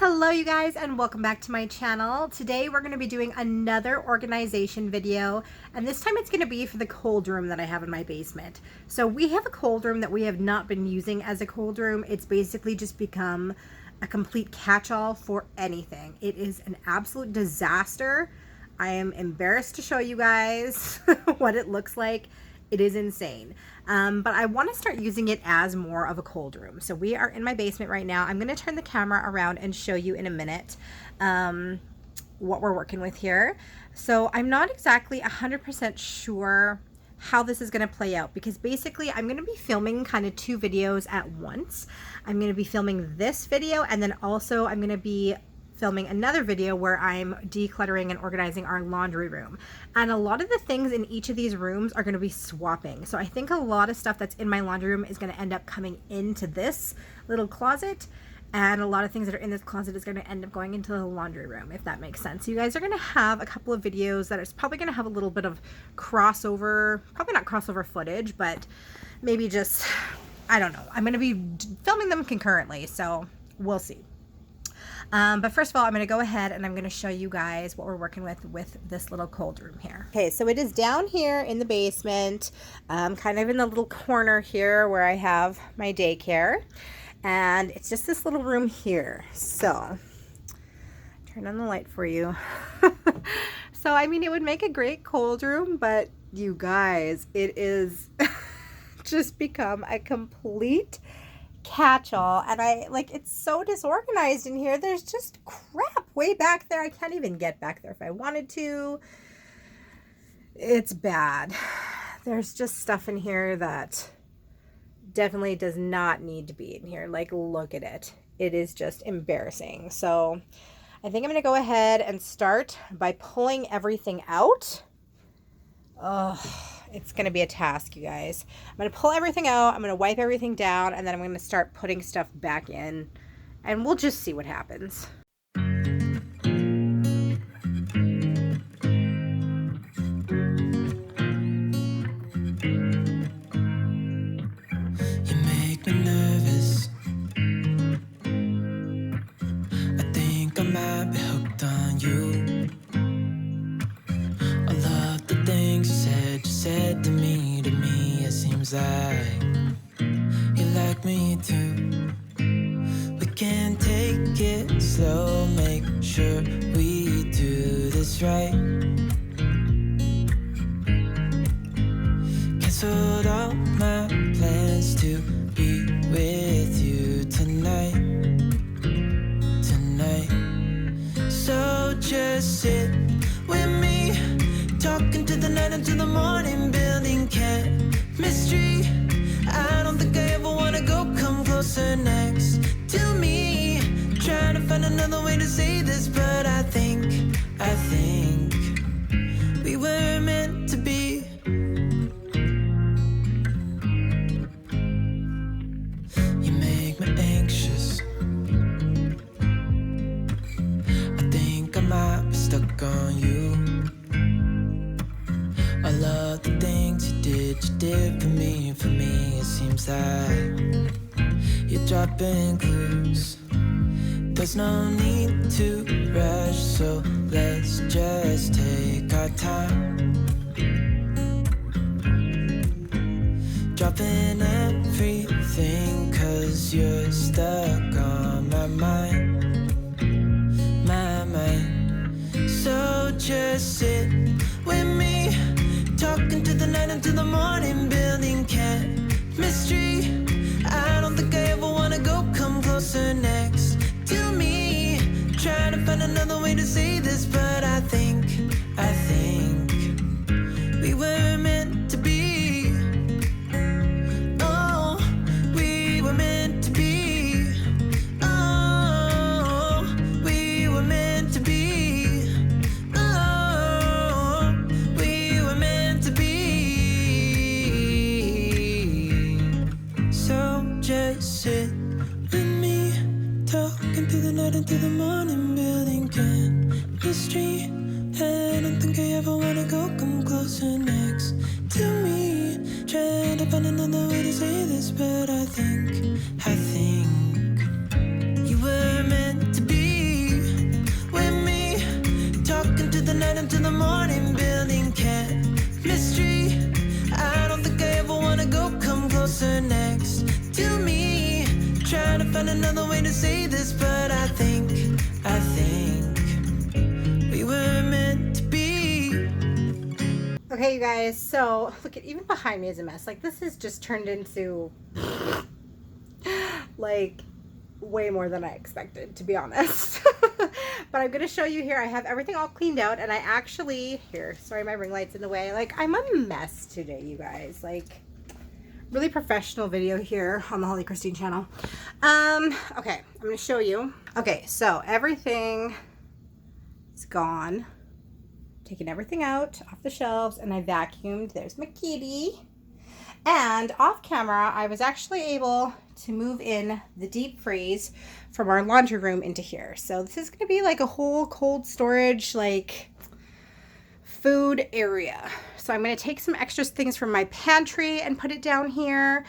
Hello you guys, and welcome back to my channel. Today we're going to be doing another organization video, and this time it's going to be for the cold room that I have in my basement. So we have a cold room that we have not been using as a cold room. It's basically just become a complete catch-all for anything. It is an absolute disaster. I am embarrassed to show you guys what it looks like. It is insane. But I want to start using it as more of a cold room. So we are in my basement right now. I'm going to turn the camera around and show you in a minute what we're working with here. So I'm not exactly 100% sure how this is going to play out, because basically I'm going to be filming kind of two videos at once. I'm going to be filming this video, and then also I'm going to be filming another video where I'm decluttering and organizing our laundry room. And a lot of the things in each of these rooms are going to be swapping. So I think a lot of stuff that's in my laundry room is going to end up coming into this little closet, and a lot of things that are in this closet is going to end up going into the laundry room, if that makes sense. You guys are going to have a couple of videos that is probably going to have a little bit of crossover, probably not crossover footage, but maybe just, I don't know. I'm going to be filming them concurrently, so we'll see. But first of all, I'm going to go ahead and I'm going to show you guys what we're working with this little cold room here. Okay, so it is down here in the basement, kind of in the little corner here where I have my daycare. And it's just this little room here. So, turn on the light for you. So, I mean, it would make a great cold room, but you guys, it is just become a complete catch-all, and it's so disorganized in here. There's just crap way back there. I can't even get back there if I wanted to. It's bad. There's just stuff in here that definitely does not need to be in here. Like, look at it. It is just embarrassing. So I think I'm going to go ahead and start by pulling everything out. It's going to be a task, you guys. I'm going to pull everything out. I'm going to wipe everything down, and then I'm going to start putting stuff back in, and we'll just see what happens. You make me nervous. I think I might be hooked on you. I love the things you said to me, it seems like you like me too. We can take it slow, make sure we do this right. Canceled all my plans to be with you tonight. So just sit with me, talking to the night until the morning, building chemistry. I don't think I ever wanna go, come closer next to me. Trying to find another way to say this, but I think we were meant to be. You make me anxious. I think I might be stuck on you. I love the things you did for me, it seems like you're dropping clues. There's no need to rush, so let's just take our time. Dropping everything, 'cause you're stuck on my mind. So just sit with me, talking to the night until the morning, building chemistry. I don't think I ever wanna go, come closer next to me. Trying to find another way to say this, but I think we were meant to be. Oh, we were meant to be. Oh, we were meant to be. Sit with me, talking through the night until the morning, building chemistry. I don't think I ever wanna go, come closer next to me. Trying to find another way to say this, but I think you were meant to be. to say this, but I think we were meant to be. Okay, you guys, so look at, even behind me is a mess. Like, this has just turned into like way more than I expected, to be honest. But I'm gonna show you here. I have everything all cleaned out, and I actually, here, sorry, my ring light's in the way. Like, I'm a mess today, you guys. Like, really professional video here on the Holly Christine channel. Okay, I'm gonna show you. Okay, so everything is gone. Taken everything out off the shelves, and I vacuumed. There's my kitty. And off camera, I was actually able to move in the deep freeze from our laundry room into here. So this is going to be like a whole cold storage, like food area. So I'm going to take some extra things from my pantry and put it down here.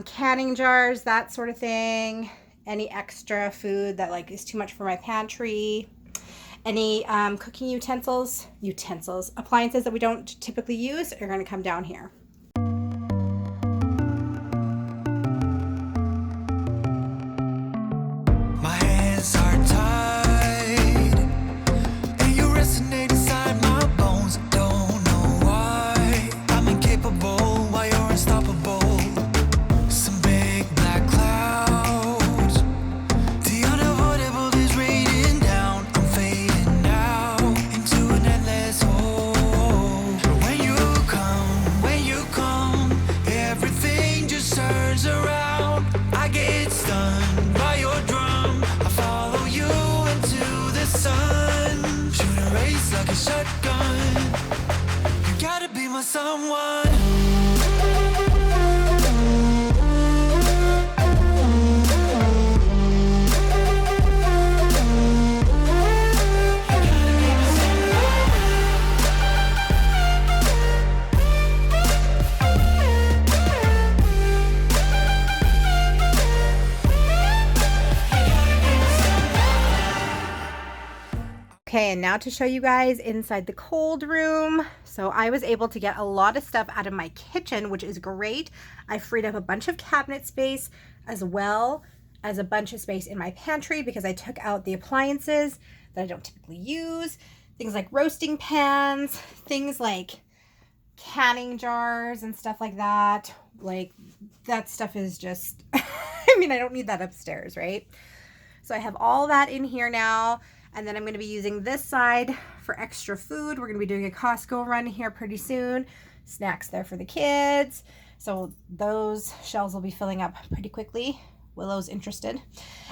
Canning jars, that sort of thing. Any extra food that like is too much for my pantry. Any cooking utensils, appliances that we don't typically use are going to come down here. My hands are tied, and you resonate inside my bones. Don't know why I'm incapable while you're unstoppable. Some big black clouds, the unavoidable is raining down. I'm fading now into an endless hole. When you come, everything just turns around. I get stunned by your drum. I follow you into the sun. Shoot a race like a shotgun. You gotta be my someone. Okay, and now to show you guys inside the cold room. So I was able to get a lot of stuff out of my kitchen, which is great. I freed up a bunch of cabinet space as well as a bunch of space in my pantry because I took out the appliances that I don't typically use. Things like roasting pans, things like canning jars and stuff like that. Like, that stuff is just, I mean, I don't need that upstairs, right? So I have all that in here now. And then I'm going to be using this side for extra food. We're going to be doing a Costco run here pretty soon. Snacks there for the kids. So those shelves will be filling up pretty quickly. Willow's interested.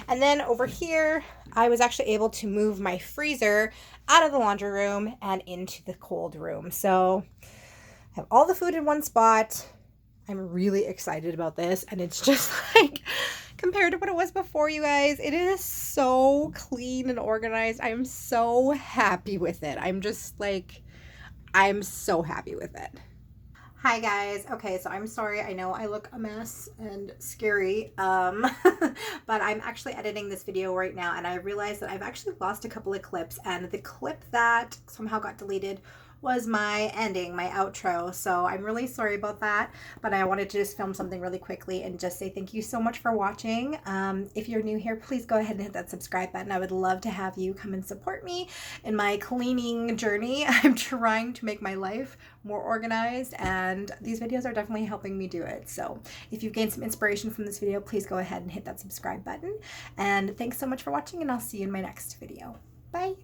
And then over here, I was actually able to move my freezer out of the laundry room and into the cold room. So I have all the food in one spot. I'm really excited about this. And it's just like, compared to what it was before, you guys, it is so clean and organized. I'm so happy with it. I'm just like, I'm so happy with it. Hi guys. Okay, so I'm sorry. I know I look a mess and scary, but I'm actually editing this video right now, and I realized that I've actually lost a couple of clips, and the clip that somehow got deleted was my ending, my outro. So I'm really sorry about that, but I wanted to just film something really quickly and just say thank you so much for watching. If you're new here, please go ahead and hit that subscribe button. I would love to have you come and support me in my cleaning journey. I'm trying to make my life more organized, and these videos are definitely helping me do it. So if you've gained some inspiration from this video, please go ahead and hit that subscribe button. And thanks so much for watching, and I'll see you in my next video. Bye.